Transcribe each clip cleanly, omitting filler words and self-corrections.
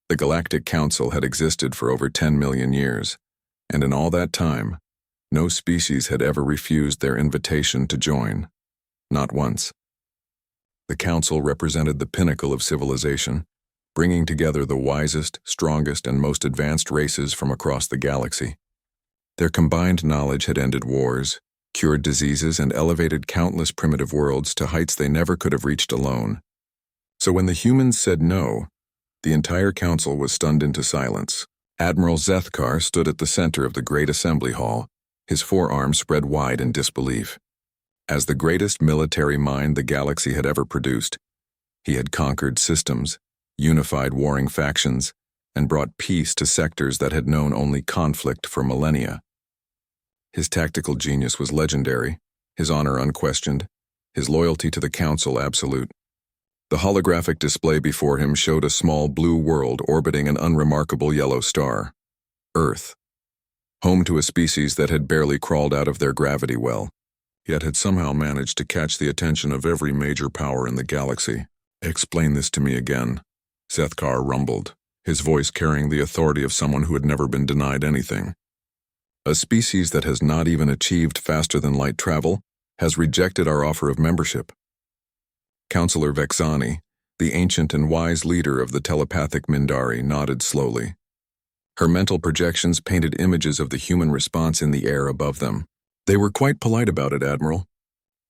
The Galactic Council had existed for over 10 million years, and in all that time, no species had ever refused their invitation to join. Not once. The Council represented the pinnacle of civilization, bringing together the wisest, strongest, and most advanced races from across the galaxy. Their combined knowledge had ended wars, cured diseases, and elevated countless primitive worlds to heights they never could have reached alone. So when the humans said no, the entire council was stunned into silence. Admiral Zethkar stood at the center of the great assembly hall, his forearms spread wide in disbelief. As the greatest military mind the galaxy had ever produced, he had conquered systems, unified warring factions, and brought peace to sectors that had known only conflict for millennia. His tactical genius was legendary, his honor unquestioned, his loyalty to the council absolute. The holographic display before him showed a small blue world orbiting an unremarkable yellow star, Earth, home to a species that had barely crawled out of their gravity well, yet had somehow managed to catch the attention of every major power in the galaxy. "Explain this to me again," Zethkar rumbled, his voice carrying the authority of someone who had never been denied anything. "A species that has not even achieved faster-than-light travel has rejected our offer of membership." Counselor Vexani, the ancient and wise leader of the telepathic Mindari, nodded slowly. Her mental projections painted images of the human response in the air above them. "They were quite polite about it, Admiral.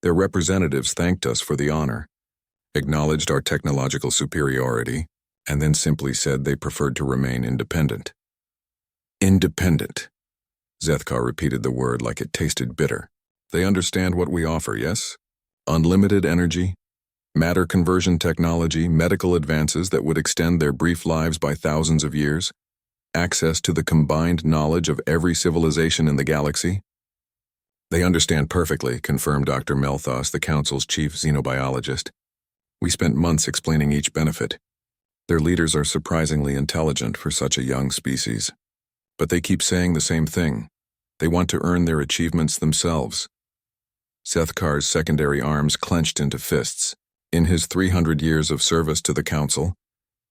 Their representatives thanked us for the honor, acknowledged our technological superiority, and then simply said they preferred to remain independent." "Independent." Zethkar repeated the word like it tasted bitter. "They understand what we offer, yes? Unlimited energy, matter conversion technology, medical advances that would extend their brief lives by thousands of years, access to the combined knowledge of every civilization in the galaxy." "They understand perfectly," confirmed Dr. Melthos, the Council's chief xenobiologist. "We spent months explaining each benefit. Their leaders are surprisingly intelligent for such a young species. But they keep saying the same thing. They want to earn their achievements themselves." Zethkar's secondary arms clenched into fists. In his 300 years of service to the Council,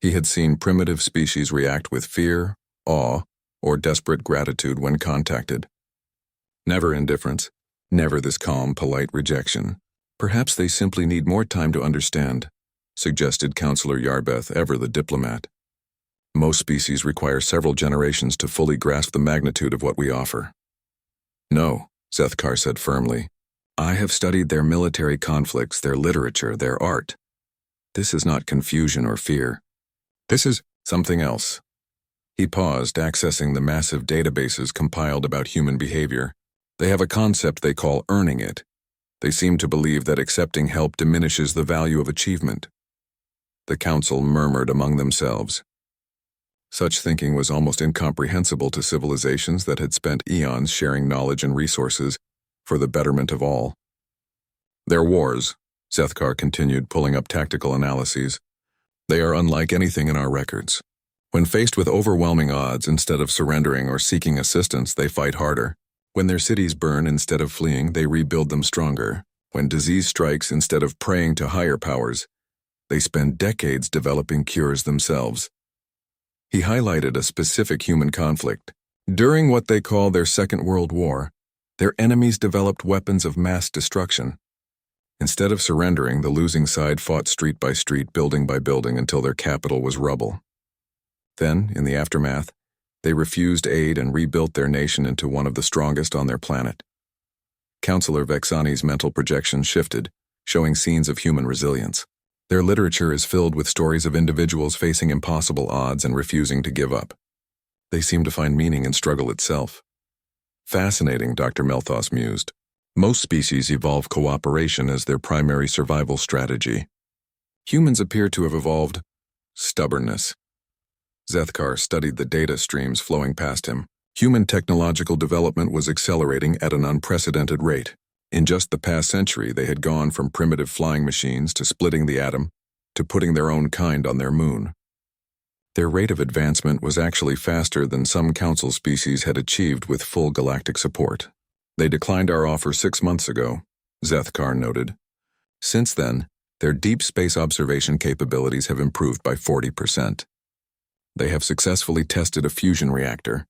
he had seen primitive species react with fear, awe, or desperate gratitude when contacted. Never indifference, never this calm, polite rejection. "Perhaps they simply need more time to understand," suggested Counselor Yarbeth, ever the diplomat. "Most species require several generations to fully grasp the magnitude of what we offer." "No," Zethkar said firmly. "I have studied their military conflicts, their literature, their art. This is not confusion or fear. This is something else." He paused, accessing the massive databases compiled about human behavior. "They have a concept they call earning it. They seem to believe that accepting help diminishes the value of achievement." The Council murmured among themselves. Such thinking was almost incomprehensible to civilizations that had spent eons sharing knowledge and resources for the betterment of all. "Their wars," Zethkar continued, pulling up tactical analyses, "they are unlike anything in our records. When faced with overwhelming odds, instead of surrendering or seeking assistance, they fight harder. When their cities burn, instead of fleeing, they rebuild them stronger. When disease strikes, instead of praying to higher powers, they spend decades developing cures themselves." He highlighted a specific human conflict. During what they call their Second World War, their enemies developed weapons of mass destruction. Instead of surrendering, the losing side fought street by street, building by building, until their capital was rubble. Then, in the aftermath, they refused aid and rebuilt their nation into one of the strongest on their planet. Counselor Vexani's mental projections shifted, showing scenes of human resilience. Their literature is filled with stories of individuals facing impossible odds and refusing to give up. They seem to find meaning in struggle itself. "Fascinating," Dr. Melthos mused. "Most species evolve cooperation as their primary survival strategy. Humans appear to have evolved stubbornness." Zethkar studied the data streams flowing past him. Human technological development was accelerating at an unprecedented rate. In just the past century, they had gone from primitive flying machines to splitting the atom to putting their own kind on their moon. Their rate of advancement was actually faster than some council species had achieved with full galactic support. "They declined our offer 6 months ago," Zethkar noted. "Since then, their deep space observation capabilities have improved by 40%. They have successfully tested a fusion reactor.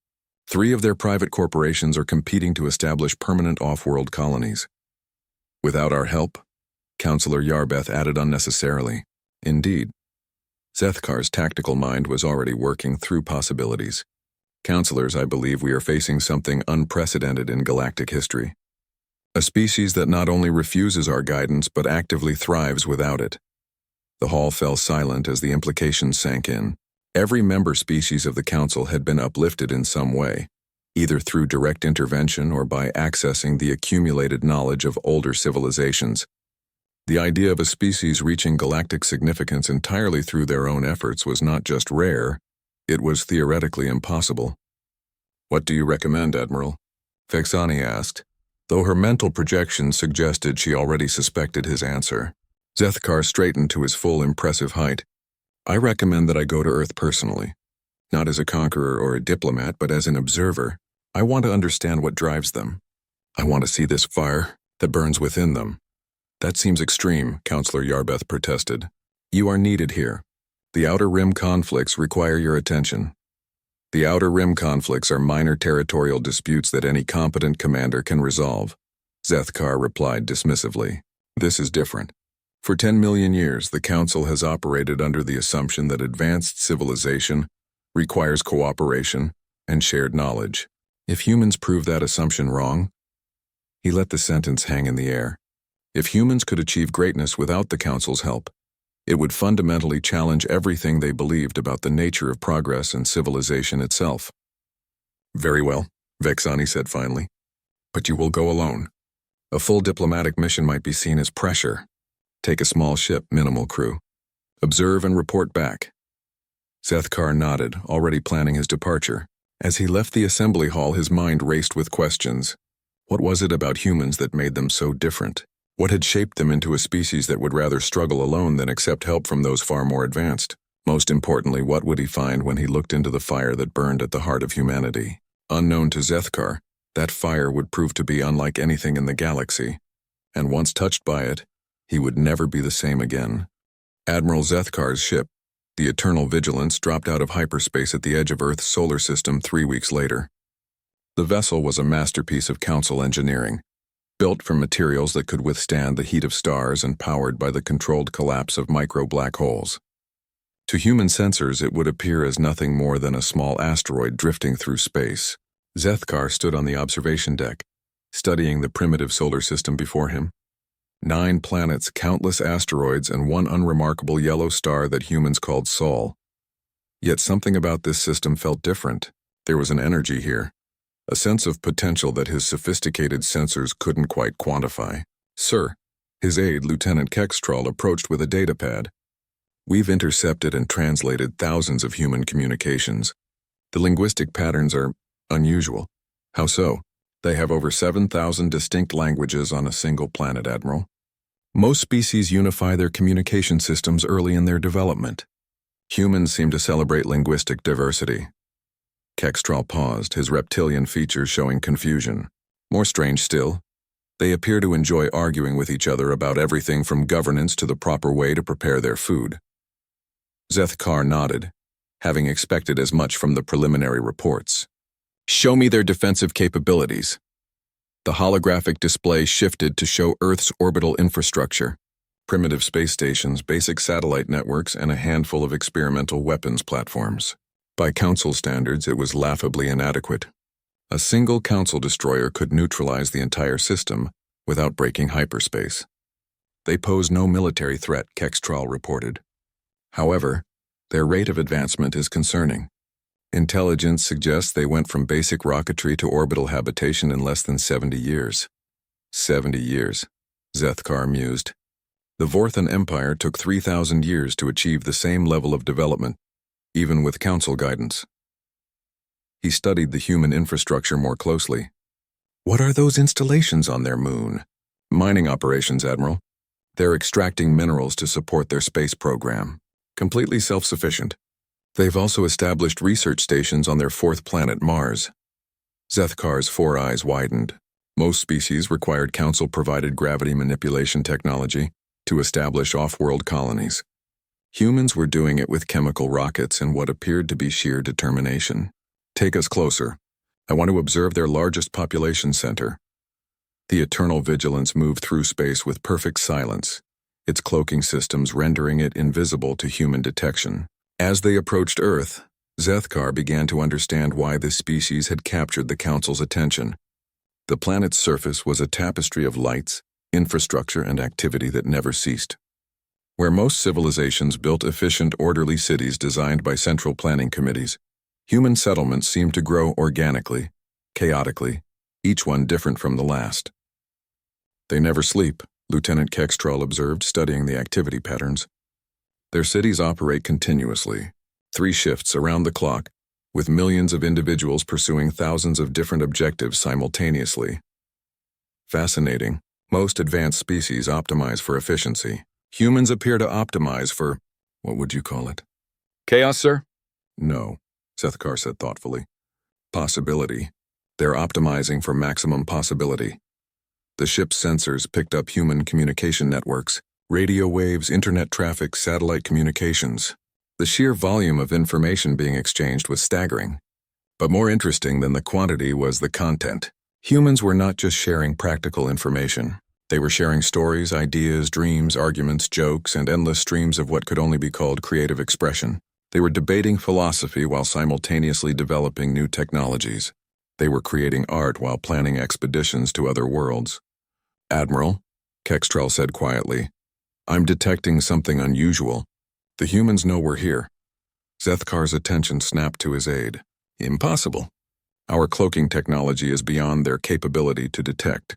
3 of their private corporations are competing to establish permanent off-world colonies. Without our help, Counselor Yarbeth added unnecessarily. Indeed, Zethkar's tactical mind was already working through possibilities. Counselors, I believe we are facing something unprecedented in galactic history. A species that not only refuses our guidance but actively thrives without it. The hall fell silent as the implications sank in. Every member species of the Council had been uplifted in some way, either through direct intervention or by accessing the accumulated knowledge of older civilizations. The idea of a species reaching galactic significance entirely through their own efforts was not just rare, it was theoretically impossible. "What do you recommend, Admiral?" Vexani asked, though her mental projections suggested she already suspected his answer. Zethkar straightened to his full impressive height. "I recommend that I go to Earth personally. Not as a conqueror or a diplomat, but as an observer. I want to understand what drives them. I want to see this fire that burns within them." "That seems extreme," Counselor Yarbeth protested. "You are needed here. The Outer Rim conflicts require your attention." "The Outer Rim conflicts are minor territorial disputes that any competent commander can resolve," Zethkar replied dismissively. "This is different. For 10 million years, the Council has operated under the assumption that advanced civilization requires cooperation and shared knowledge. If humans prove that assumption wrong..." He let the sentence hang in the air. If humans could achieve greatness without the Council's help, it would fundamentally challenge everything they believed about the nature of progress and civilization itself. "Very well," Vexani said finally. "But you will go alone. A full diplomatic mission might be seen as pressure. Take a small ship, minimal crew. Observe and report back." Zethkar nodded, already planning his departure. As he left the assembly hall, his mind raced with questions. What was it about humans that made them so different? What had shaped them into a species that would rather struggle alone than accept help from those far more advanced? Most importantly, what would he find when he looked into the fire that burned at the heart of humanity? Unknown to Zethkar, that fire would prove to be unlike anything in the galaxy, and once touched by it, he would never be the same again. Admiral Zethkar's ship, the Eternal Vigilance, dropped out of hyperspace at the edge of Earth's solar system 3 weeks later. The vessel was a masterpiece of Council engineering, built from materials that could withstand the heat of stars and powered by the controlled collapse of micro-black holes. To human sensors, it would appear as nothing more than a small asteroid drifting through space. Zethkar stood on the observation deck, studying the primitive solar system before him. 9 planets, countless asteroids, and one unremarkable yellow star that humans called Sol. Yet something about this system felt different. There was an energy here, a sense of potential that his sophisticated sensors couldn't quite quantify. "Sir," his aide, Lieutenant Kextrol, approached with a datapad. "We've intercepted and translated thousands of human communications. The linguistic patterns are unusual." "How so?" "They have over 7,000 distinct languages on a single planet, Admiral. Most species unify their communication systems early in their development. Humans seem to celebrate linguistic diversity." Kextrol paused, his reptilian features showing confusion. "More strange still, they appear to enjoy arguing with each other about everything from governance to the proper way to prepare their food." Zethkar nodded, having expected as much from the preliminary reports. "Show me their defensive capabilities." The holographic display shifted to show Earth's orbital infrastructure, primitive space stations, basic satellite networks, and a handful of experimental weapons platforms. By Council standards, it was laughably inadequate. A single Council destroyer could neutralize the entire system without breaking hyperspace. "They pose no military threat," Kextrol reported. "However, their rate of advancement is concerning. Intelligence suggests they went from basic rocketry to orbital habitation in less than 70 years. 70 years, Zethkar mused. The Vorthan Empire took 3,000 years to achieve the same level of development, even with Council guidance." He studied the human infrastructure more closely. "What are those installations on their moon?" "Mining operations, Admiral. They're extracting minerals to support their space program. Completely self-sufficient. They've also established research stations on their 4th planet, Mars." Zethkar's 4 eyes widened. Most species required Council-provided gravity manipulation technology to establish off-world colonies. Humans were doing it with chemical rockets and what appeared to be sheer determination. Take us closer. I want to observe their largest population center. The eternal vigilance moved through space with perfect silence, its cloaking systems rendering it invisible to human detection. As they approached Earth, Zethkar began to understand why this species had captured the Council's attention. The planet's surface was a tapestry of lights, infrastructure, and activity that never ceased. Where most civilizations built efficient, orderly cities designed by central planning committees, human settlements seemed to grow organically, chaotically, each one different from the last. They never sleep, Lieutenant Kextrol observed, studying the activity patterns. Their cities operate continuously, 3 shifts around the clock, with millions of individuals pursuing thousands of different objectives simultaneously. Fascinating. Most advanced species optimize for efficiency. Humans appear to optimize for, what would you call it? Chaos, sir? No, Zethkar said thoughtfully. Possibility. They're optimizing for maximum possibility. The ship's sensors picked up human communication networks, radio waves, internet traffic, satellite communications. The sheer volume of information being exchanged was staggering. But more interesting than the quantity was the content. Humans were not just sharing practical information. They were sharing stories, ideas, dreams, arguments, jokes, and endless streams of what could only be called creative expression. They were debating philosophy while simultaneously developing new technologies. They were creating art while planning expeditions to other worlds. Admiral, Kextrel said quietly, I'm detecting something unusual. The humans know we're here. Zethkar's attention snapped to his aide. Impossible. Our cloaking technology is beyond their capability to detect.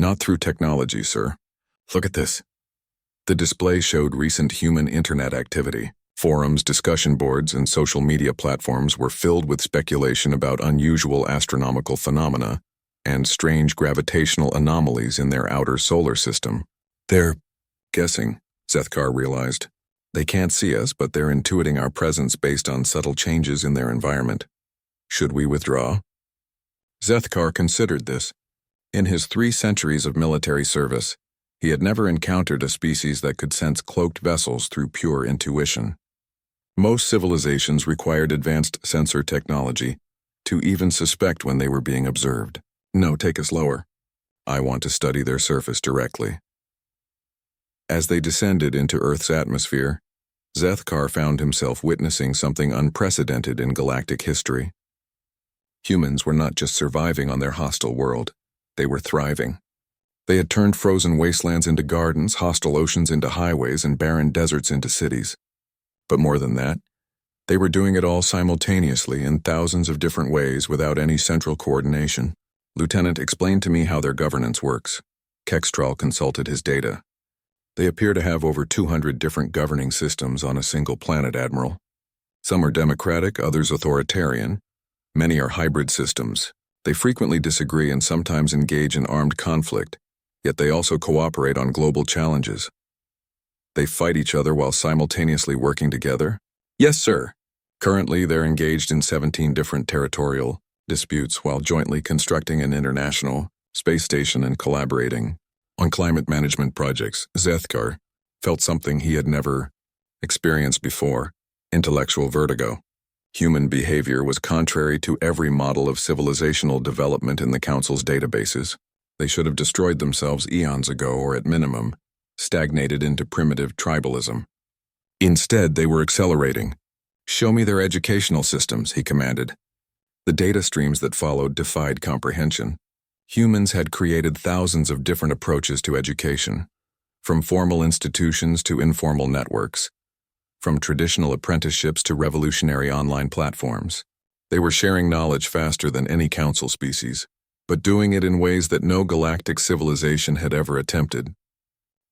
Not through technology, sir. Look at this. The display showed recent human internet activity. Forums, discussion boards, and social media platforms were filled with speculation about unusual astronomical phenomena and strange gravitational anomalies in their outer solar system. They're guessing, Zethkar realized. They can't see us, but they're intuiting our presence based on subtle changes in their environment. Should we withdraw? Zethkar considered this. In his 3 centuries of military service, he had never encountered a species that could sense cloaked vessels through pure intuition. Most civilizations required advanced sensor technology to even suspect when they were being observed. No, take us lower. I want to study their surface directly. As they descended into Earth's atmosphere, Zethkar found himself witnessing something unprecedented in galactic history. Humans were not just surviving on their hostile world, they were thriving. They had turned frozen wastelands into gardens, hostile oceans into highways, and barren deserts into cities. But more than that, they were doing it all simultaneously in thousands of different ways without any central coordination. Lieutenant, explain to me how their governance works. Kextrol consulted his data. They appear to have over 200 different governing systems on a single planet, Admiral. Some are democratic, others authoritarian. Many are hybrid systems. They frequently disagree and sometimes engage in armed conflict, yet they also cooperate on global challenges. They fight each other while simultaneously working together? Yes, sir. Currently, they're engaged in 17 different territorial disputes while jointly constructing an international space station and collaborating on climate management projects. Zethkar felt something he had never experienced before: intellectual vertigo. Human behavior was contrary to every model of civilizational development in the Council's databases. They should have destroyed themselves eons ago, or at minimum, stagnated into primitive tribalism. Instead, they were accelerating. Show me their educational systems, he commanded. The data streams that followed defied comprehension. Humans had created thousands of different approaches to education, from formal institutions to informal networks, from traditional apprenticeships to revolutionary online platforms. They were sharing knowledge faster than any Council species, but doing it in ways that no galactic civilization had ever attempted.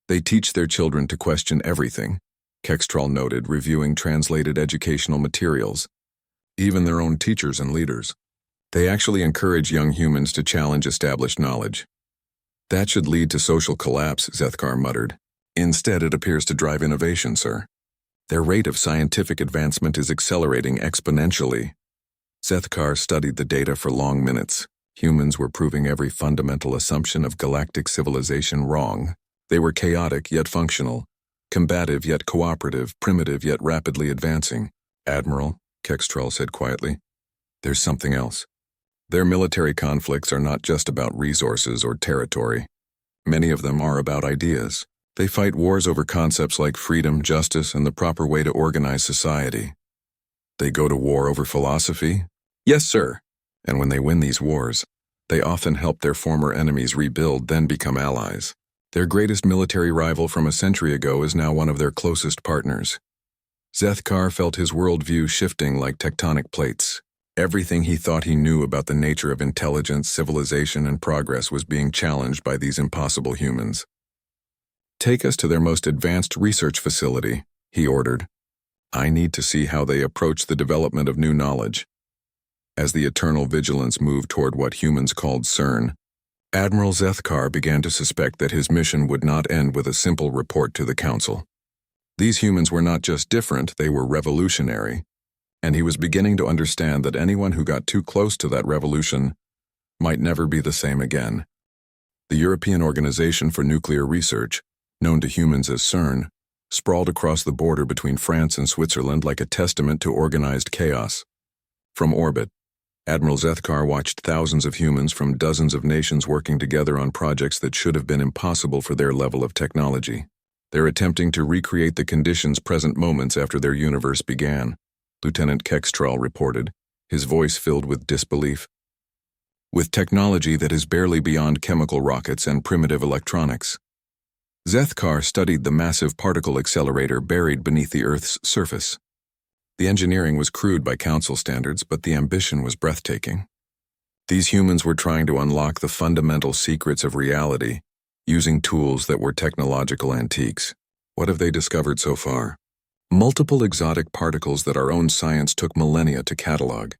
They teach their children to question everything, Kextrol noted, reviewing translated educational materials, even their own teachers and leaders. They actually encourage young humans to challenge established knowledge. That should lead to social collapse, Zethkar muttered. Instead, it appears to drive innovation, sir. Their rate of scientific advancement is accelerating exponentially. Zethkar studied the data for long minutes. Humans were proving every fundamental assumption of galactic civilization wrong. They were chaotic yet functional, Combative yet cooperative, primitive yet rapidly advancing. Admiral, Kestrel said quietly, there's something else. Their military conflicts are not just about resources or territory. Many of them are about ideas. They fight wars over concepts like freedom, justice, and the proper way to organize society. They go to war over philosophy? Yes, sir. And when they win these wars, they often help their former enemies rebuild, then become allies. Their greatest military rival from a century ago is now one of their closest partners. Zethkar felt his worldview shifting like tectonic plates. Everything he thought he knew about the nature of intelligence, civilization, and progress was being challenged by these impossible humans. Take us to their most advanced research facility, he ordered. I need to see how they approach the development of new knowledge. As the Eternal Vigilance moved toward what humans called CERN, Admiral Zethkar began to suspect that his mission would not end with a simple report to the Council. These humans were not just different, they were revolutionary, and he was beginning to understand that anyone who got too close to that revolution might never be the same again. The European Organization for Nuclear Research, known to humans as CERN, sprawled across the border between France and Switzerland like a testament to organized chaos. From orbit, Admiral Zethkar watched thousands of humans from dozens of nations working together on projects that should have been impossible for their level of technology. They're attempting to recreate the conditions present moments after their universe began, Lieutenant Kestrel reported, his voice filled with disbelief. With technology that is barely beyond chemical rockets and primitive electronics. Zethkar studied the massive particle accelerator buried beneath the Earth's surface. The engineering was crude by Council standards, but the ambition was breathtaking. These humans were trying to unlock the fundamental secrets of reality, using tools that were technological antiques. What have they discovered so far? Multiple exotic particles that our own science took millennia to catalog.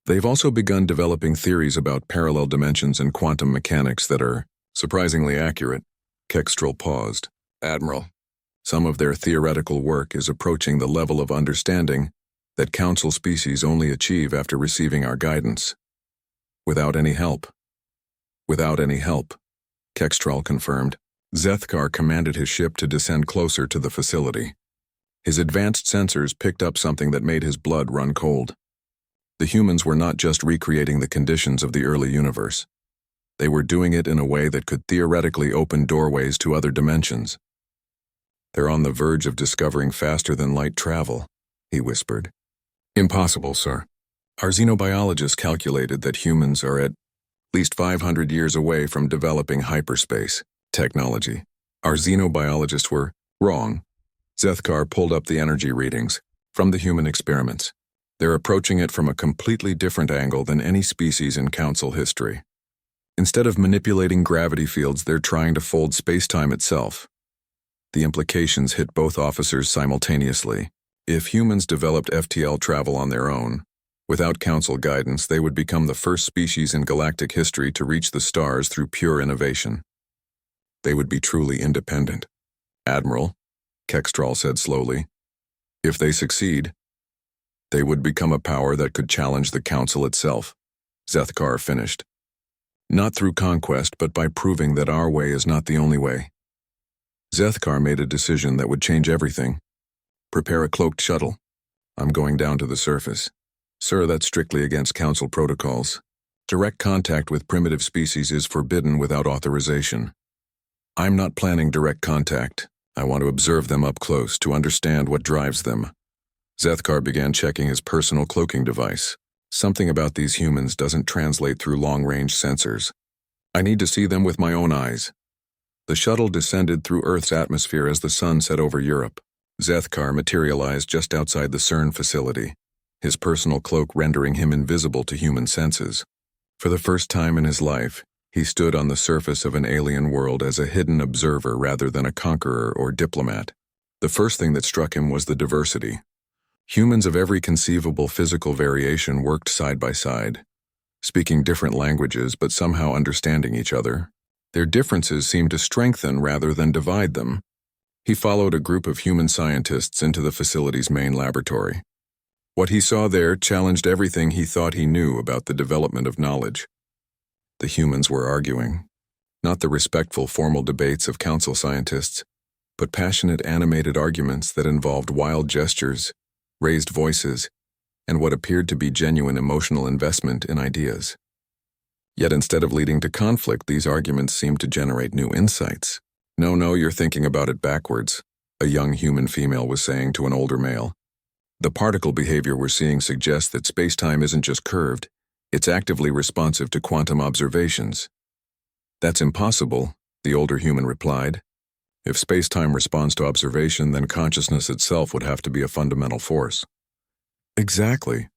They've also begun developing theories about parallel dimensions and quantum mechanics that are surprisingly accurate. Kestrel paused. Admiral, some of their theoretical work is approaching the level of understanding that Council species only achieve after receiving our guidance. Without any help. Without any help, Kestrel confirmed. Zethkar commanded his ship to descend closer to the facility. His advanced sensors picked up something that made his blood run cold. The humans were not just recreating the conditions of the early universe. They were doing it in a way that could theoretically open doorways to other dimensions. They're on the verge of discovering faster-than-light travel, he whispered. Impossible, sir. Our xenobiologists calculated that humans are at least 500 years away from developing hyperspace technology. Our xenobiologists were wrong. Zethkar pulled up the energy readings from the human experiments. They're approaching it from a completely different angle than any species in Council history. Instead of manipulating gravity fields, they're trying to fold space-time itself. The implications hit both officers simultaneously. If humans developed FTL travel on their own, without Council guidance, they would become the first species in galactic history to reach the stars through pure innovation. They would be truly independent. Admiral, Kestrel said slowly, if they succeed, they would become a power that could challenge the Council itself. Zethkar finished. Not through conquest, but by proving that our way is not the only way. Zethkar made a decision that would change everything. Prepare a cloaked shuttle. I'm going down to the surface. Sir, that's strictly against Council protocols. Direct contact with primitive species is forbidden without authorization. I'm not planning direct contact. I want to observe them up close to understand what drives them. Zethkar began checking his personal cloaking device. Something about these humans doesn't translate through long-range sensors. I need to see them with my own eyes. The shuttle descended through Earth's atmosphere as the sun set over Europe. Zethkar materialized just outside the CERN facility, his personal cloak rendering him invisible to human senses. For the first time in his life, he stood on the surface of an alien world as a hidden observer rather than a conqueror or diplomat. The first thing that struck him was the diversity. Humans of every conceivable physical variation worked side by side, speaking different languages but somehow understanding each other. Their differences seemed to strengthen rather than divide them. He followed a group of human scientists into the facility's main laboratory. What he saw there challenged everything he thought he knew about the development of knowledge. The humans were arguing, not the respectful formal debates of Council scientists. but passionate animated arguments that involved wild gestures, raised voices, and what appeared to be genuine emotional investment in ideas. Yet instead of leading to conflict, these arguments seemed to generate new insights. No, you're thinking about it backwards, a young human female was saying to an older male. The particle behavior we're seeing suggests that space-time isn't just curved, it's actively responsive to quantum observations. That's impossible, the older human replied. If space-time responds to observation, then consciousness itself would have to be a fundamental force. Exactly,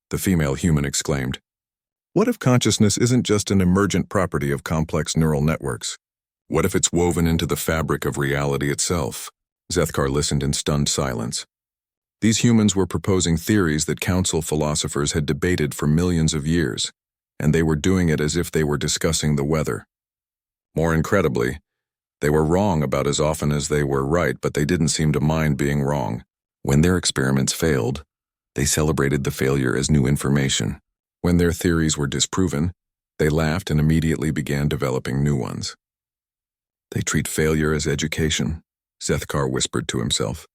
the female human exclaimed. What if consciousness isn't just an emergent property of complex neural networks? What if it's woven into the fabric of reality itself? Zethkar listened in stunned silence. These humans were proposing theories that council philosophers had debated for millions of years, and they were doing it as if they were discussing the weather. More incredibly, they were wrong about as often as they were right, but they didn't seem to mind being wrong. When their experiments failed, they celebrated the failure as new information. When their theories were disproven, they laughed and immediately began developing new ones. They treat failure as education, Zethkar whispered to himself.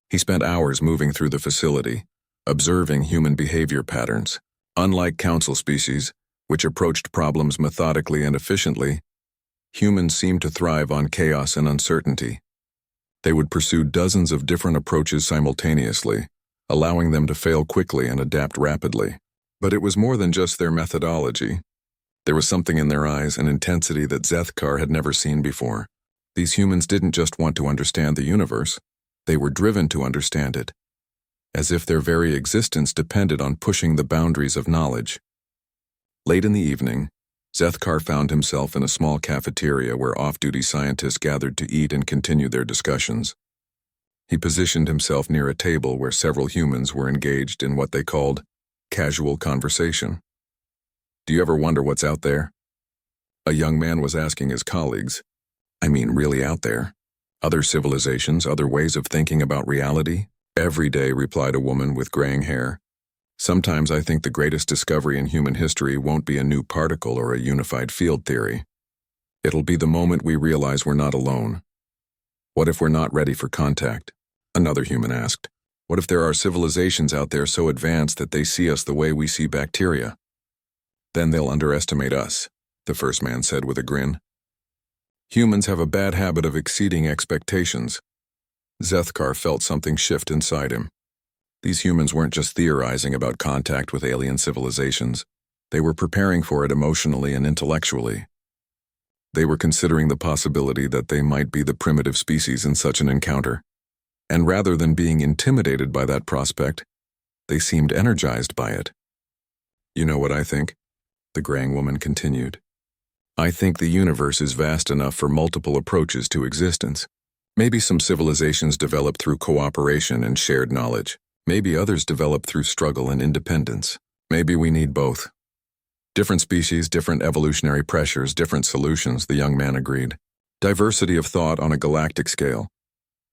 He spent hours moving through the facility, observing human behavior patterns. Unlike council species, which approached problems methodically and efficiently, humans seemed to thrive on chaos and uncertainty. They would pursue dozens of different approaches simultaneously, allowing them to fail quickly and adapt rapidly. But it was more than just their methodology. There was something in their eyes, an intensity that Zethkar had never seen before. These humans didn't just want to understand the universe, they were driven to understand it, as if their very existence depended on pushing the boundaries of knowledge. Late in the evening, Zethkar found himself in a small cafeteria where off-duty scientists gathered to eat and continue their discussions. He positioned himself near a table where several humans were engaged in what they called casual conversation. Do you ever wonder what's out there? A young man was asking his colleagues. I mean, really out there. Other civilizations, other ways of thinking about reality? Every day, replied a woman with graying hair. Sometimes I think the greatest discovery in human history won't be a new particle or a unified field theory. It'll be the moment we realize we're not alone. What if we're not ready for contact? Another human asked. What if there are civilizations out there so advanced that they see us the way we see bacteria? Then they'll underestimate us, the first man said with a grin. Humans have a bad habit of exceeding expectations. Zethkar felt something shift inside him. These humans weren't just theorizing about contact with alien civilizations. They were preparing for it emotionally and intellectually. They were considering the possibility that they might be the primitive species in such an encounter. And rather than being intimidated by that prospect, they seemed energized by it. You know what I think? The graying woman continued. I think the universe is vast enough for multiple approaches to existence. Maybe some civilizations develop through cooperation and shared knowledge. Maybe others develop through struggle and independence. Maybe we need both. Different species, different evolutionary pressures, different solutions, the young man agreed. Diversity of thought on a galactic scale.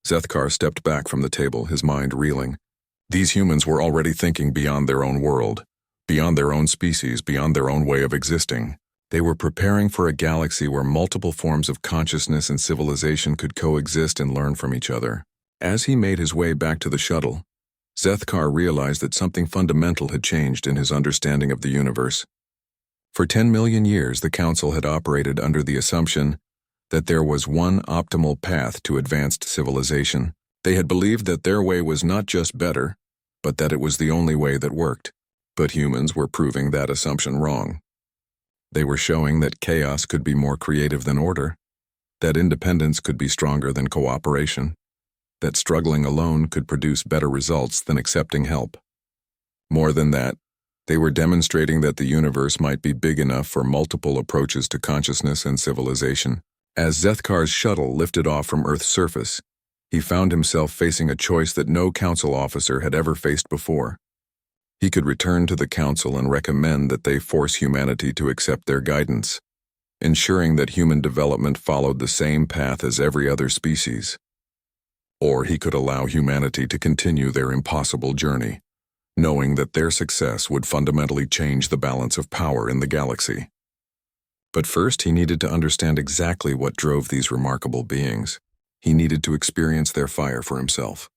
Zethkar stepped back from the table, his mind reeling. These humans were already thinking beyond their own world, beyond their own species, beyond their own way of existing. They were preparing for a galaxy where multiple forms of consciousness and civilization could coexist and learn from each other. As he made his way back to the shuttle, Zethkar realized that something fundamental had changed in his understanding of the universe. For 10 million years, the Council had operated under the assumption that there was one optimal path to advanced civilization. They had believed that their way was not just better, but that it was the only way that worked. But humans were proving that assumption wrong. They were showing that chaos could be more creative than order, that independence could be stronger than cooperation, that struggling alone could produce better results than accepting help. More than that, they were demonstrating that the universe might be big enough for multiple approaches to consciousness and civilization. As Zethkar's shuttle lifted off from Earth's surface, he found himself facing a choice that no council officer had ever faced before. He could return to the council and recommend that they force humanity to accept their guidance, ensuring that human development followed the same path as every other species. Or he could allow humanity to continue their impossible journey, knowing that their success would fundamentally change the balance of power in the galaxy. But first, he needed to understand exactly what drove these remarkable beings. He needed to experience their fire for himself.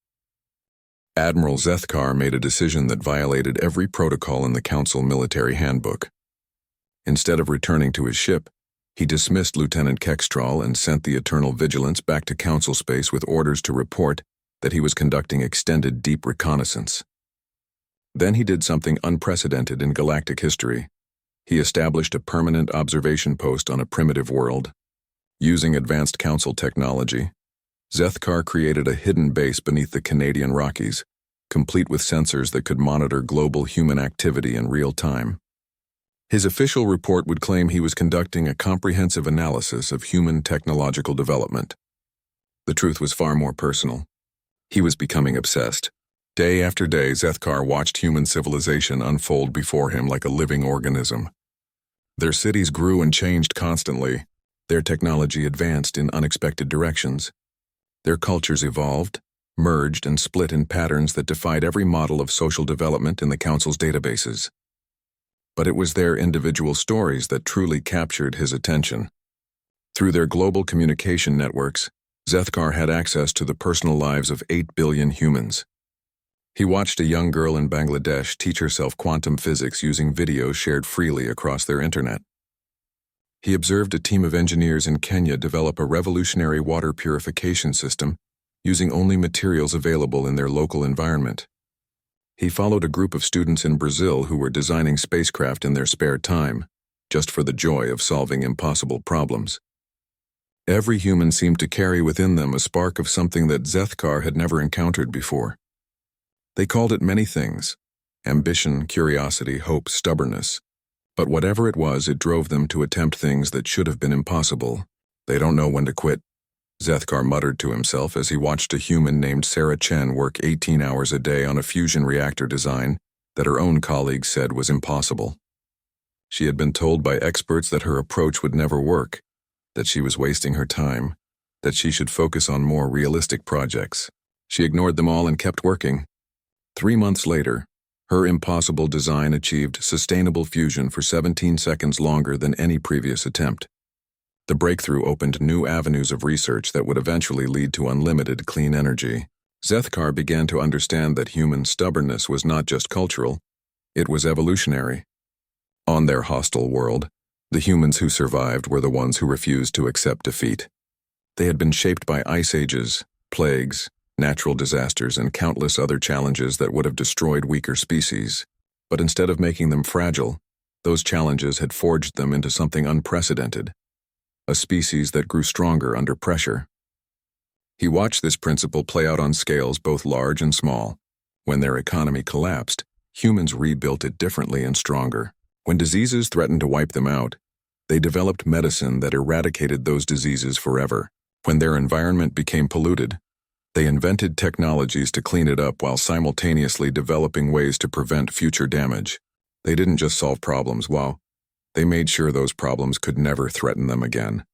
Admiral Zethkar made a decision that violated every protocol in the Council military handbook. Instead of returning to his ship, he dismissed Lieutenant Kextral and sent the Eternal Vigilance back to Council space with orders to report that he was conducting extended deep reconnaissance. Then he did something unprecedented in galactic history. He established a permanent observation post on a primitive world. Using advanced Council technology, Zethkar created a hidden base beneath the Canadian Rockies, complete with sensors that could monitor global human activity in real time. His official report would claim he was conducting a comprehensive analysis of human technological development. The truth was far more personal. He was becoming obsessed. Day after day, Zethkar watched human civilization unfold before him like a living organism. Their cities grew and changed constantly. Their technology advanced in unexpected directions. Their cultures evolved, merged, and split in patterns that defied every model of social development in the Council's databases. But it was their individual stories that truly captured his attention. Through their global communication networks, Zethkar had access to the personal lives of 8 billion humans. He watched a young girl in Bangladesh teach herself quantum physics using videos shared freely across their internet. He observed a team of engineers in Kenya develop a revolutionary water purification system using only materials available in their local environment. He followed a group of students in Brazil who were designing spacecraft in their spare time, just for the joy of solving impossible problems. Every human seemed to carry within them a spark of something that Zethkar had never encountered before. They called it many things: ambition, curiosity, hope, stubbornness. But whatever it was, it drove them to attempt things that should have been impossible. They don't know when to quit, Zethkar muttered to himself as he watched a human named Sarah Chen work 18 hours a day on a fusion reactor design that her own colleagues said was impossible. She had been told by experts that her approach would never work, that she was wasting her time, that she should focus on more realistic projects. She ignored them all and kept working. 3 months later, her impossible design achieved sustainable fusion for 17 seconds longer than any previous attempt. The breakthrough opened new avenues of research that would eventually lead to unlimited clean energy. Zethkar began to understand that human stubbornness was not just cultural, it was evolutionary. On their hostile world, the humans who survived were the ones who refused to accept defeat. They had been shaped by ice ages, plagues, natural disasters, and countless other challenges that would have destroyed weaker species. But instead of making them fragile, those challenges had forged them into something unprecedented. A species that grew stronger under pressure. He watched this principle play out on scales both large and small. When their economy collapsed, humans rebuilt it differently and stronger. When diseases threatened to wipe them out, they developed medicine that eradicated those diseases forever. When their environment became polluted, they invented technologies to clean it up while simultaneously developing ways to prevent future damage. They didn't just solve problems, they made sure those problems could never threaten them again.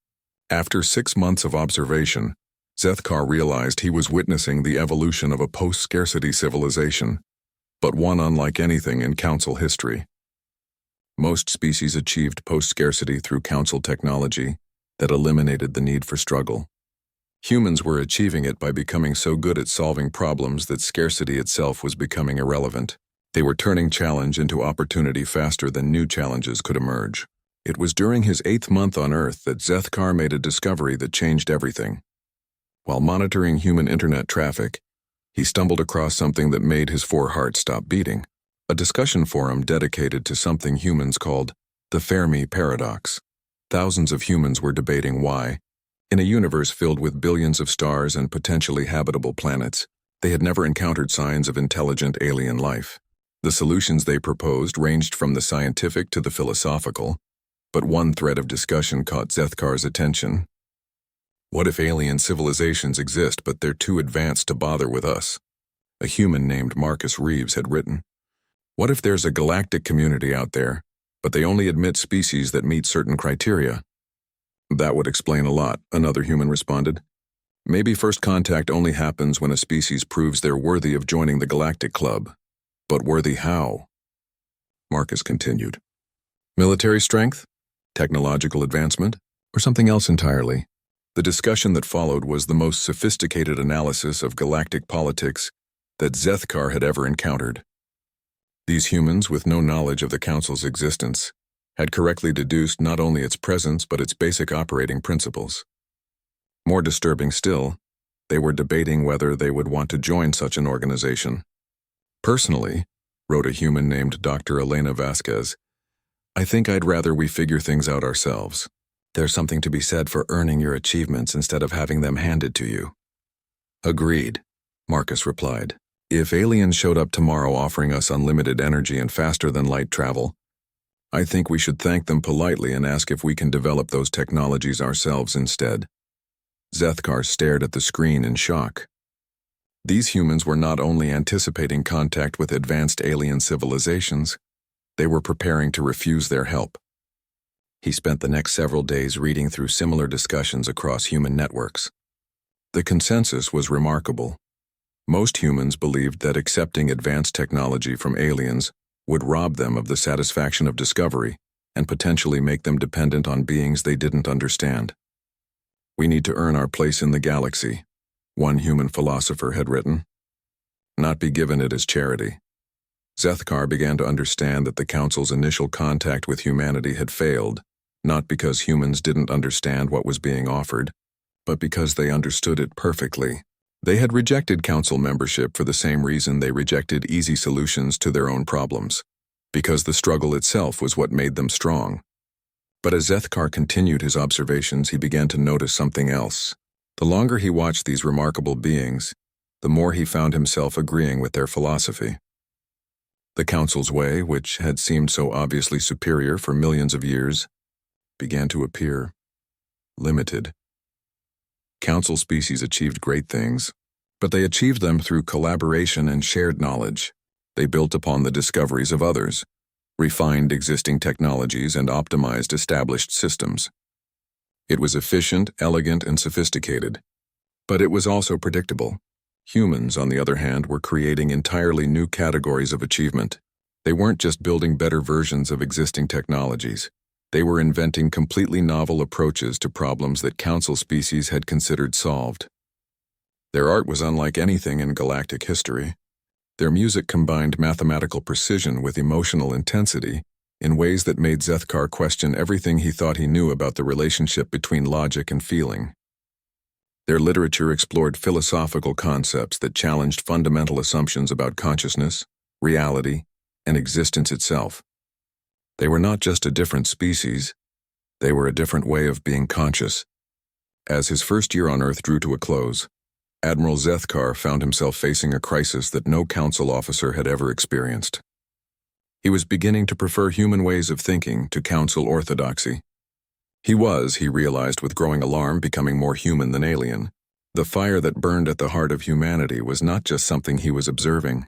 After 6 months of observation, Zethkar realized he was witnessing the evolution of a post-scarcity civilization, but one unlike anything in Council history. Most species achieved post-scarcity through Council technology that eliminated the need for struggle. Humans were achieving it by becoming so good at solving problems that scarcity itself was becoming irrelevant. They were turning challenge into opportunity faster than new challenges could emerge. It was during his 8th month on Earth that Zethkar made a discovery that changed everything. While monitoring human internet traffic, he stumbled across something that made his 4 hearts stop beating. A discussion forum dedicated to something humans called the Fermi Paradox. Thousands of humans were debating why, in a universe filled with billions of stars and potentially habitable planets, they had never encountered signs of intelligent alien life. The solutions they proposed ranged from the scientific to the philosophical, but one thread of discussion caught Zethkar's attention. What if alien civilizations exist but they're too advanced to bother with us? A human named Marcus Reeves had written. What if there's a galactic community out there, but they only admit species that meet certain criteria? That would explain a lot, another human responded. Maybe first contact only happens when a species proves they're worthy of joining the Galactic Club. But worthy how? Marcus continued. Military strength? Technological advancement? Or something else entirely? The discussion that followed was the most sophisticated analysis of galactic politics that Zethkar had ever encountered. These humans, with no knowledge of the Council's existence, had correctly deduced not only its presence but its basic operating principles. More disturbing still, they were debating whether they would want to join such an organization. "Personally," wrote a human named Dr. Elena Vasquez, "I think I'd rather we figure things out ourselves. There's something to be said for earning your achievements instead of having them handed to you." "Agreed," Marcus replied. "If aliens showed up tomorrow offering us unlimited energy and faster-than-light travel, I think we should thank them politely and ask if we can develop those technologies ourselves instead." Zethkar stared at the screen in shock. These humans were not only anticipating contact with advanced alien civilizations, they were preparing to refuse their help. He spent the next several days reading through similar discussions across human networks. The consensus was remarkable. Most humans believed that accepting advanced technology from aliens would rob them of the satisfaction of discovery and potentially make them dependent on beings they didn't understand. "We need to earn our place in the galaxy," one human philosopher had written, "not be given it as charity." Zethkar began to understand that the Council's initial contact with humanity had failed, not because humans didn't understand what was being offered, but because they understood it perfectly. They had rejected Council membership for the same reason they rejected easy solutions to their own problems, because the struggle itself was what made them strong. But as Zethkar continued his observations, he began to notice something else. The longer he watched these remarkable beings, the more he found himself agreeing with their philosophy. The Council's way, which had seemed so obviously superior for millions of years, began to appear limited. Council species achieved great things, but they achieved them through collaboration and shared knowledge. They built upon the discoveries of others, refined existing technologies, and optimized established systems. It was efficient, elegant, and sophisticated, but it was also predictable. Humans, on the other hand, were creating entirely new categories of achievement. They weren't just building better versions of existing technologies. They were inventing completely novel approaches to problems that Council species had considered solved. Their art was unlike anything in galactic history. Their music combined mathematical precision with emotional intensity in ways that made Zethkar question everything he thought he knew about the relationship between logic and feeling. Their literature explored philosophical concepts that challenged fundamental assumptions about consciousness, reality, and existence itself. They were not just a different species, they were a different way of being conscious. As his first year on Earth drew to a close, Admiral Zethkar found himself facing a crisis that no Council officer had ever experienced. He was beginning to prefer human ways of thinking to Council orthodoxy. He realized with growing alarm, becoming more human than alien. The fire that burned at the heart of humanity was not just something he was observing.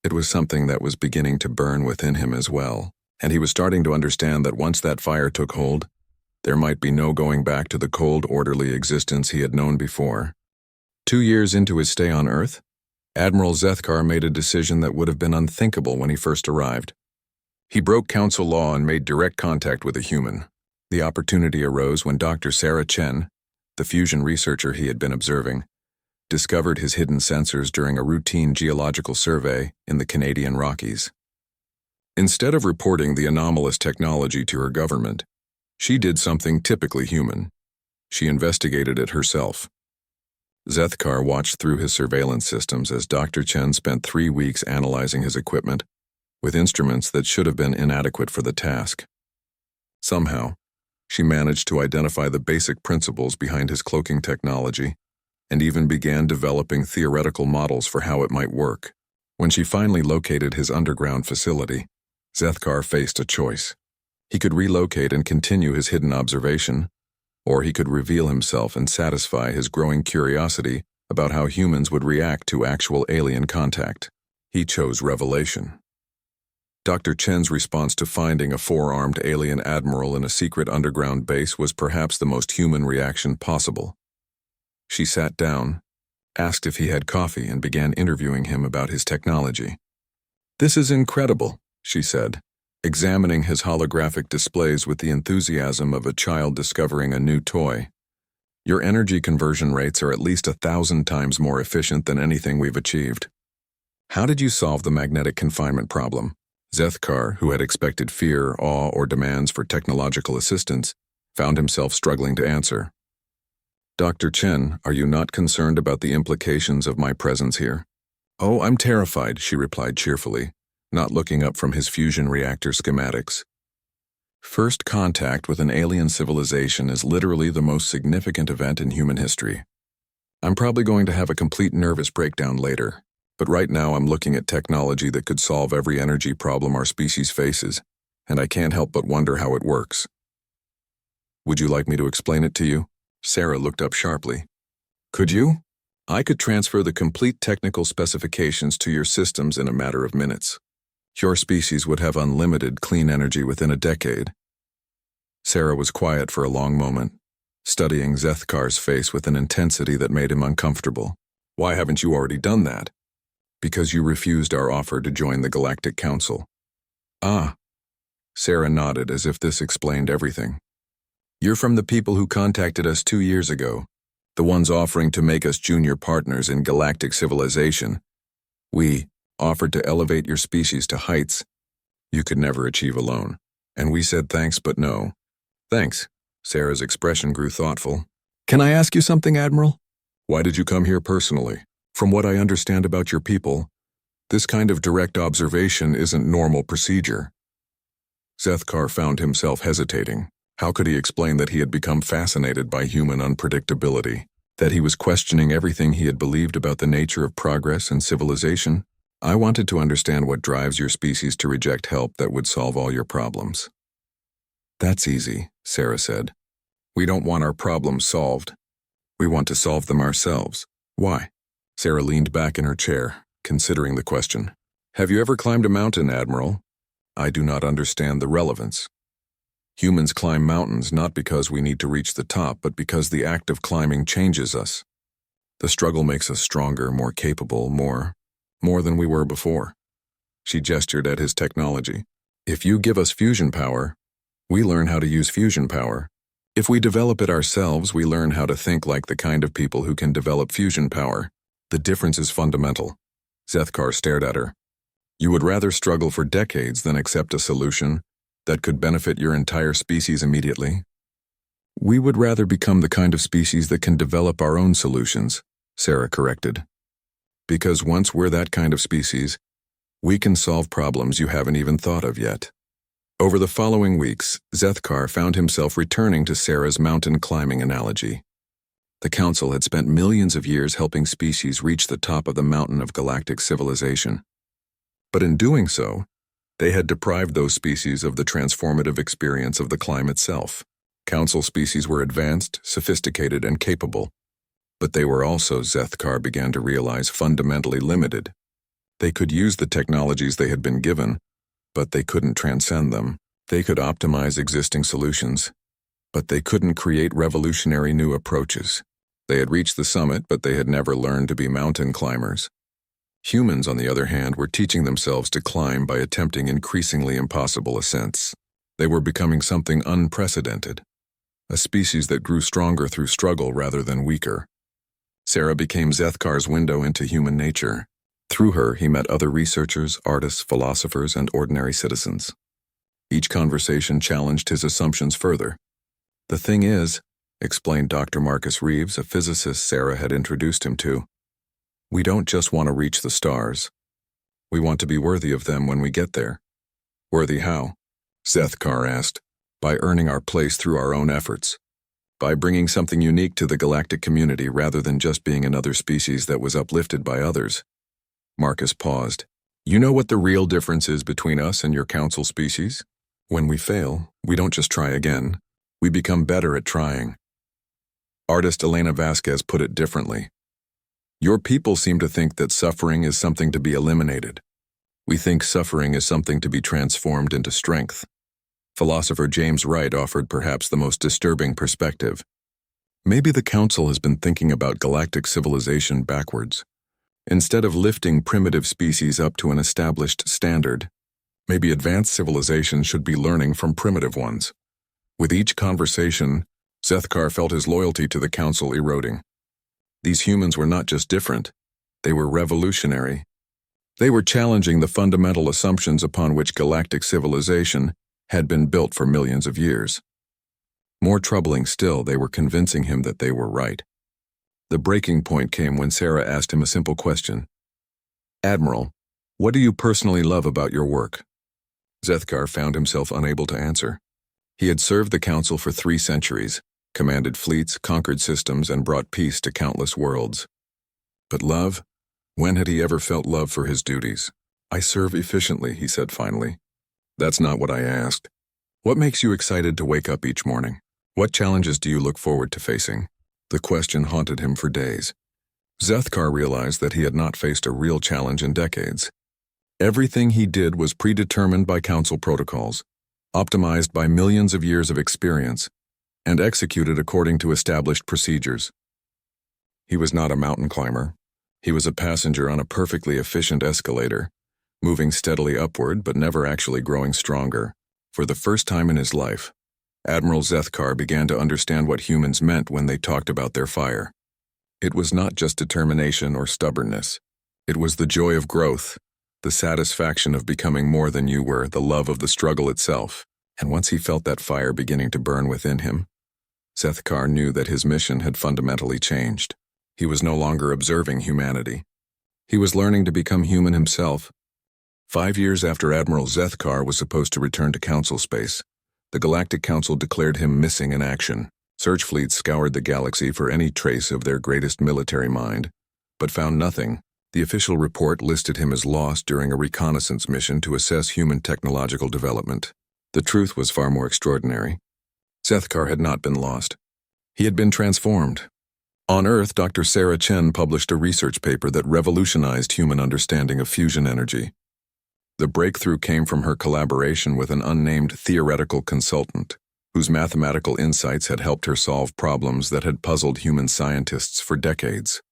It was something that was beginning to burn within him as well. And he was starting to understand that once that fire took hold, there might be no going back to the cold, orderly existence he had known before. 2 years into his stay on Earth, Admiral Zethkar made a decision that would have been unthinkable when he first arrived. He broke Council law and made direct contact with a human. The opportunity arose when Dr. Sarah Chen, the fusion researcher he had been observing, discovered his hidden sensors during a routine geological survey in the Canadian Rockies. Instead of reporting the anomalous technology to her government, she did something typically human. She investigated it herself. Zethkar watched through his surveillance systems as Dr. Chen spent 3 weeks analyzing his equipment with instruments that should have been inadequate for the task. Somehow, she managed to identify the basic principles behind his cloaking technology and even began developing theoretical models for how it might work. When she finally located his underground facility, Zethkar faced a choice. He could relocate and continue his hidden observation, or he could reveal himself and satisfy his growing curiosity about how humans would react to actual alien contact. He chose revelation. Dr. Chen's response to finding a 4-armed alien admiral in a secret underground base was perhaps the most human reaction possible. She sat down, asked if he had coffee, and began interviewing him about his technology. "This is incredible," she said, examining his holographic displays with the enthusiasm of a child discovering a new toy. Your energy conversion rates are at least 1,000 times more efficient than anything we've achieved. How did you solve the magnetic confinement problem? Zethkar, who had expected fear, awe, or demands for technological assistance, found himself struggling to answer. Dr. Chen, are you not concerned about the implications of my presence here? Oh, I'm terrified, she replied cheerfully, not looking up from his fusion reactor schematics. First contact with an alien civilization is literally the most significant event in human history. I'm probably going to have a complete nervous breakdown later, but right now I'm looking at technology that could solve every energy problem our species faces, and I can't help but wonder how it works. Would you like me to explain it to you? Sarah looked up sharply. Could you? I could transfer the complete technical specifications to your systems in a matter of minutes. Your species would have unlimited clean energy within a decade. Sarah was quiet for a long moment, studying Zethkar's face with an intensity that made him uncomfortable. Why haven't you already done that? Because you refused our offer to join the Galactic Council. Ah. Sarah nodded as if this explained everything. You're from the people who contacted us 2 years ago, the ones offering to make us junior partners in galactic civilization. We offered to elevate your species to heights you could never achieve alone. And we said thanks but no. Thanks. Sarah's expression grew thoughtful. Can I ask you something, Admiral? Why did you come here personally? From what I understand about your people, this kind of direct observation isn't normal procedure. Zethkar found himself hesitating. How could he explain that he had become fascinated by human unpredictability? That he was questioning everything he had believed about the nature of progress and civilization? I wanted to understand what drives your species to reject help that would solve all your problems. That's easy, Sarah said. We don't want our problems solved. We want to solve them ourselves. Why? Sarah leaned back in her chair, considering the question. Have you ever climbed a mountain, Admiral? I do not understand the relevance. Humans climb mountains not because we need to reach the top, but because the act of climbing changes us. The struggle makes us stronger, more capable, more than we were before. She gestured at his technology. If you give us fusion power, we learn how to use fusion power. If we develop it ourselves, we learn how to think like the kind of people who can develop fusion power. The difference is fundamental. Zethkar stared at her. You would rather struggle for decades than accept a solution that could benefit your entire species immediately? We would rather become the kind of species that can develop our own solutions, Sarah corrected. Because once we're that kind of species, we can solve problems you haven't even thought of yet. Over the following weeks, Zethkar found himself returning to Sarah's mountain climbing analogy. The Council had spent millions of years helping species reach the top of the mountain of galactic civilization. But in doing so, they had deprived those species of the transformative experience of the climb itself. Council species were advanced, sophisticated, and capable, but they were also, Zethkar began to realize, fundamentally limited. They could use the technologies they had been given, but they couldn't transcend them. They could optimize existing solutions, but they couldn't create revolutionary new approaches. They had reached the summit, but they had never learned to be mountain climbers. Humans, on the other hand, were teaching themselves to climb by attempting increasingly impossible ascents. They were becoming something unprecedented, a species that grew stronger through struggle rather than weaker. Sarah became Zethkar's window into human nature. Through her, he met other researchers, artists, philosophers, and ordinary citizens. Each conversation challenged his assumptions further. The thing is, explained Dr. Marcus Reeves, a physicist Sarah had introduced him to, we don't just want to reach the stars. We want to be worthy of them when we get there. Worthy how? Zethkar asked. By earning our place through our own efforts. By bringing something unique to the galactic community rather than just being another species that was uplifted by others. Marcus paused. You know what the real difference is between us and your council species? When we fail, we don't just try again. We become better at trying. Artist Elena Vasquez put it differently. Your people seem to think that suffering is something to be eliminated. We think suffering is something to be transformed into strength. Philosopher James Wright offered perhaps the most disturbing perspective. Maybe the Council has been thinking about galactic civilization backwards. Instead of lifting primitive species up to an established standard, maybe advanced civilizations should be learning from primitive ones. With each conversation, Zethkar felt his loyalty to the Council eroding. These humans were not just different, they were revolutionary. They were challenging the fundamental assumptions upon which galactic civilization had been built for millions of years. More troubling still, they were convincing him that they were right. The breaking point came when Sarah asked him a simple question. "Admiral, what do you personally love about your work?" Zethkar found himself unable to answer. He had served the Council for 3 centuries, commanded fleets, conquered systems, and brought peace to countless worlds. But love? When had he ever felt love for his duties? "I serve efficiently," he said finally. "That's not what I asked. What makes you excited to wake up each morning? What challenges do you look forward to facing?" The question haunted him for days. Zethkar realized that he had not faced a real challenge in decades. Everything he did was predetermined by Council protocols, optimized by millions of years of experience, and executed according to established procedures. He was not a mountain climber. He was a passenger on a perfectly efficient escalator, moving steadily upward but never actually growing stronger. For the first time in his life, Admiral Zethkar began to understand what humans meant when they talked about their fire. It was not just determination or stubbornness. It was the joy of growth, the satisfaction of becoming more than you were, the love of the struggle itself. And once he felt that fire beginning to burn within him, Zethkar knew that his mission had fundamentally changed. He was no longer observing humanity. He was learning to become human himself. 5 years after Admiral Zethkar was supposed to return to Council space, the Galactic Council declared him missing in action. Search fleets scoured the galaxy for any trace of their greatest military mind, but found nothing. The official report listed him as lost during a reconnaissance mission to assess human technological development. The truth was far more extraordinary. Zethkar had not been lost. He had been transformed. On Earth, Dr. Sarah Chen published a research paper that revolutionized human understanding of fusion energy. The breakthrough came from her collaboration with an unnamed theoretical consultant, whose mathematical insights had helped her solve problems that had puzzled human scientists for decades.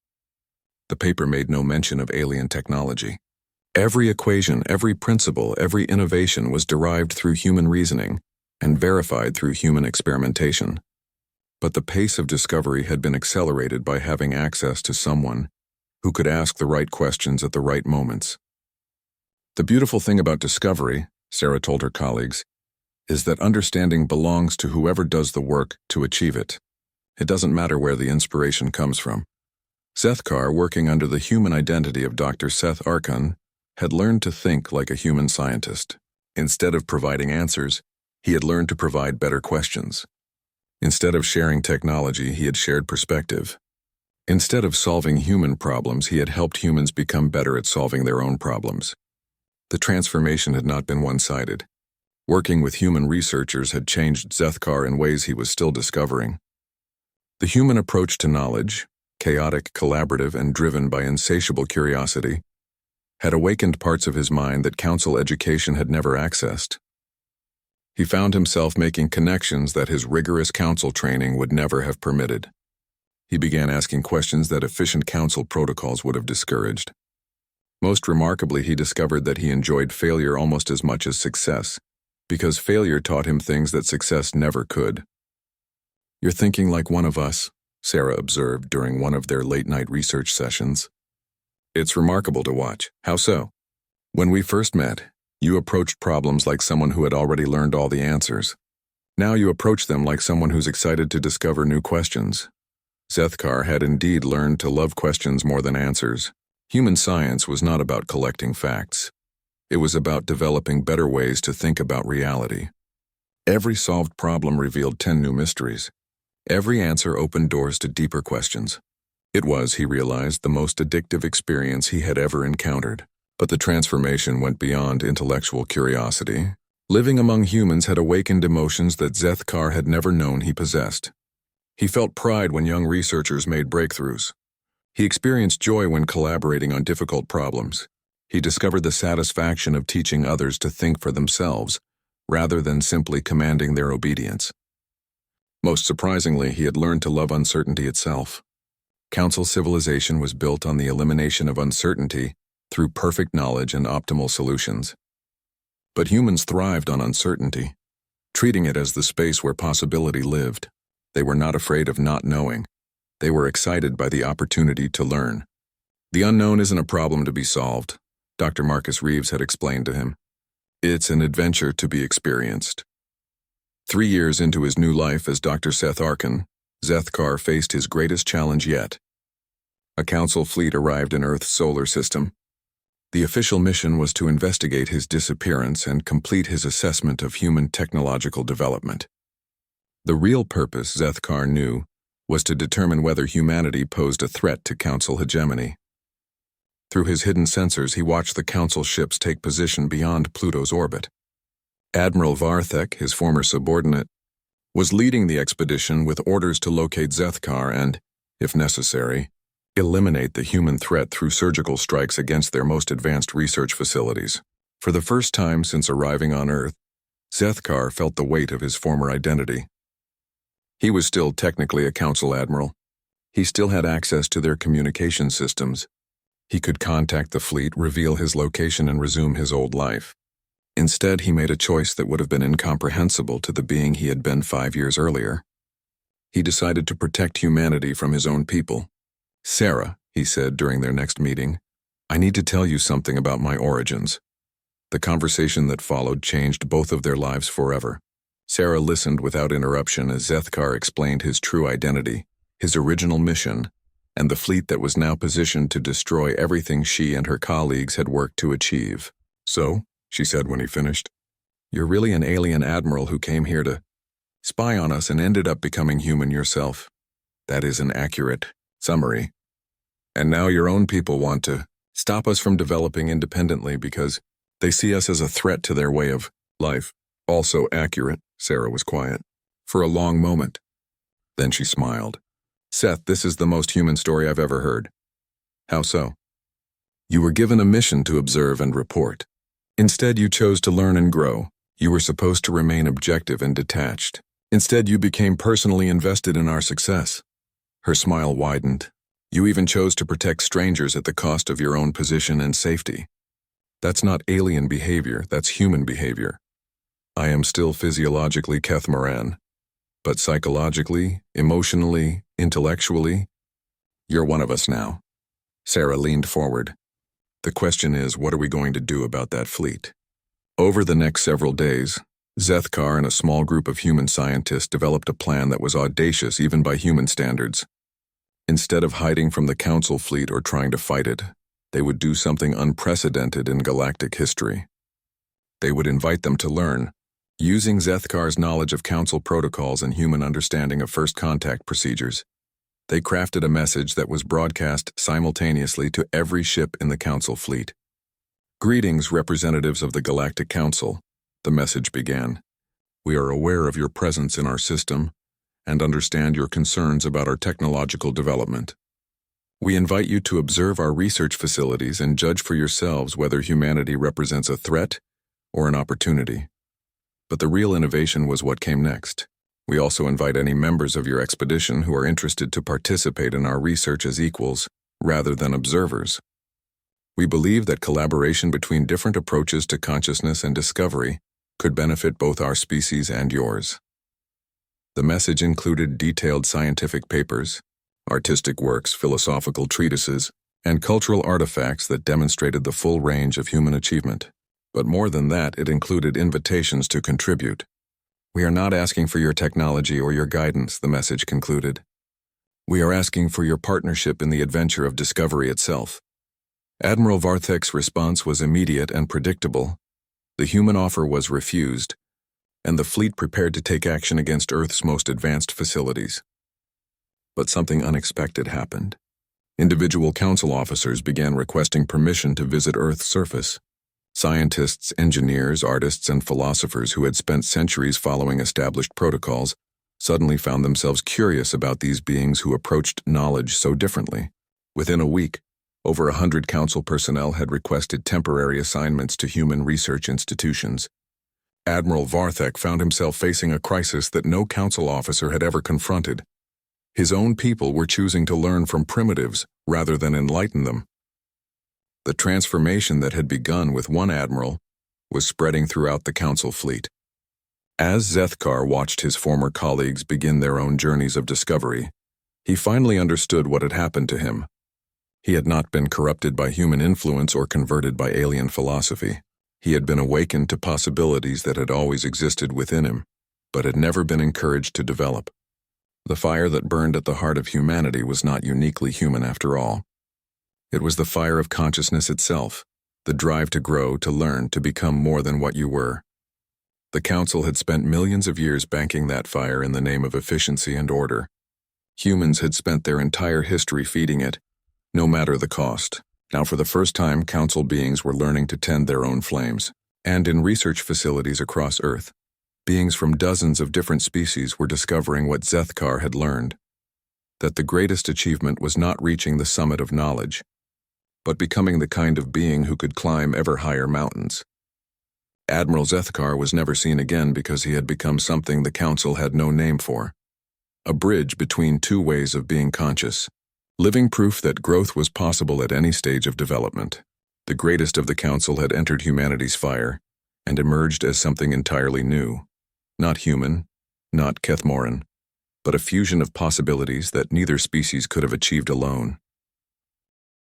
The paper made no mention of alien technology. Every equation, every principle, every innovation was derived through human reasoning and verified through human experimentation. But the pace of discovery had been accelerated by having access to someone who could ask the right questions at the right moments. "The beautiful thing about discovery," Sarah told her colleagues, "is that understanding belongs to whoever does the work to achieve it. It doesn't matter where the inspiration comes from." Zethkar, working under the human identity of Dr. Seth Arkun, had learned to think like a human scientist. Instead of providing answers, he had learned to provide better questions. Instead of sharing technology, he had shared perspective. Instead of solving human problems, he had helped humans become better at solving their own problems. The transformation had not been one-sided. Working with human researchers had changed Zethkar in ways he was still discovering. The human approach to knowledge, chaotic, collaborative, and driven by insatiable curiosity, had awakened parts of his mind that Council education had never accessed. He found himself making connections that his rigorous Council training would never have permitted. He began asking questions that efficient Council protocols would have discouraged. Most remarkably, he discovered that he enjoyed failure almost as much as success, because failure taught him things that success never could. "You're thinking like one of us," Sarah observed during one of their late-night research sessions. "It's remarkable to watch." "How so?" "When we first met, you approached problems like someone who had already learned all the answers. Now you approach them like someone who's excited to discover new questions." Zethkar had indeed learned to love questions more than answers. Human science was not about collecting facts. It was about developing better ways to think about reality. Every solved problem revealed 10 new mysteries. Every answer opened doors to deeper questions. It was, he realized, the most addictive experience he had ever encountered. But the transformation went beyond intellectual curiosity. Living among humans had awakened emotions that Zethkar had never known he possessed. He felt pride when young researchers made breakthroughs. He experienced joy when collaborating on difficult problems. He discovered the satisfaction of teaching others to think for themselves, rather than simply commanding their obedience. Most surprisingly, he had learned to love uncertainty itself. Council civilization was built on the elimination of uncertainty through perfect knowledge and optimal solutions. But humans thrived on uncertainty, treating it as the space where possibility lived. They were not afraid of not knowing. They were excited by the opportunity to learn. The unknown isn't a problem to be solved, Dr. Marcus Reeves had explained to him. It's an adventure to be experienced. 3 years into his new life as Dr. Seth Arkin, Zethkar faced his greatest challenge yet. A council fleet arrived in Earth's solar system. The official mission was to investigate his disappearance and complete his assessment of human technological development. The real purpose, Zethkar knew, was to determine whether humanity posed a threat to council hegemony. Through his hidden sensors, he watched the council ships take position beyond Pluto's orbit. Admiral Varthek, his former subordinate, was leading the expedition with orders to locate Zethkar and, if necessary, eliminate the human threat through surgical strikes against their most advanced research facilities. For the first time since arriving on Earth, Zethkar felt the weight of his former identity. He was still technically a council admiral. He still had access to their communication systems. He could contact the fleet, reveal his location, and resume his old life. Instead, he made a choice that would have been incomprehensible to the being he had been 5 years earlier. He decided to protect humanity from his own people. "Sarah," he said during their next meeting, "I need to tell you something about my origins." The conversation that followed changed both of their lives forever. Sarah listened without interruption as Zethkar explained his true identity, his original mission, and the fleet that was now positioned to destroy everything she and her colleagues had worked to achieve. "So," she said when he finished, "you're really an alien admiral who came here to spy on us and ended up becoming human yourself. That is an accurate summary. And now your own people want to stop us from developing independently because they see us as a threat to their way of life." "Also accurate." Sarah was quiet for a long moment. Then she smiled. "Seth, this is the most human story I've ever heard." "How so?" "You were given a mission to observe and report. Instead, you chose to learn and grow. You were supposed to remain objective and detached. Instead, you became personally invested in our success." Her smile widened. "You even chose to protect strangers at the cost of your own position and safety. That's not alien behavior, that's human behavior. I am still physiologically Keth Moran, but psychologically, emotionally, intellectually, you're one of us now." Sarah leaned forward. "The question is, what are we going to do about that fleet?" Over the next several days, Zethkar and a small group of human scientists developed a plan that was audacious even by human standards. Instead of hiding from the council fleet or trying to fight it, they would do something unprecedented in galactic history. They would invite them to learn, using Zethkar's knowledge of council protocols and human understanding of first contact procedures. They crafted a message that was broadcast simultaneously to every ship in the council fleet. "Greetings, representatives of the Galactic Council," the message began. "We are aware of your presence in our system and understand your concerns about our technological development. We invite you to observe our research facilities and judge for yourselves whether humanity represents a threat or an opportunity." But the real innovation was what came next. "We also invite any members of your expedition who are interested to participate in our research as equals, rather than observers. We believe that collaboration between different approaches to consciousness and discovery could benefit both our species and yours." The message included detailed scientific papers, artistic works, philosophical treatises, and cultural artifacts that demonstrated the full range of human achievement. But more than that, it included invitations to contribute. "We are not asking for your technology or your guidance," the message concluded. "We are asking for your partnership in the adventure of discovery itself." Admiral Varthek's response was immediate and predictable. The human offer was refused, and the fleet prepared to take action against Earth's most advanced facilities. But something unexpected happened. Individual council officers began requesting permission to visit Earth's surface. Scientists, engineers, artists, and philosophers who had spent centuries following established protocols suddenly found themselves curious about these beings who approached knowledge so differently. Within a week, over 100 council personnel had requested temporary assignments to human research institutions. Admiral Varthek found himself facing a crisis that no council officer had ever confronted. His own people were choosing to learn from primitives rather than enlighten them. The transformation that had begun with one admiral was spreading throughout the council fleet. As Zethkar watched his former colleagues begin their own journeys of discovery, he finally understood what had happened to him. He had not been corrupted by human influence or converted by alien philosophy. He had been awakened to possibilities that had always existed within him, but had never been encouraged to develop. The fire that burned at the heart of humanity was not uniquely human after all. It was the fire of consciousness itself, the drive to grow, to learn, to become more than what you were. The Council had spent millions of years banking that fire in the name of efficiency and order. Humans had spent their entire history feeding it, no matter the cost. Now for the first time, Council beings were learning to tend their own flames. And in research facilities across Earth, beings from dozens of different species were discovering what Zethkar had learned: that the greatest achievement was not reaching the summit of knowledge, but becoming the kind of being who could climb ever higher mountains. Admiral Zethkar was never seen again because he had become something the Council had no name for: a bridge between two ways of being conscious, living proof that growth was possible at any stage of development. The greatest of the Council had entered humanity's fire and emerged as something entirely new. Not human, not Kethmoran, but a fusion of possibilities that neither species could have achieved alone.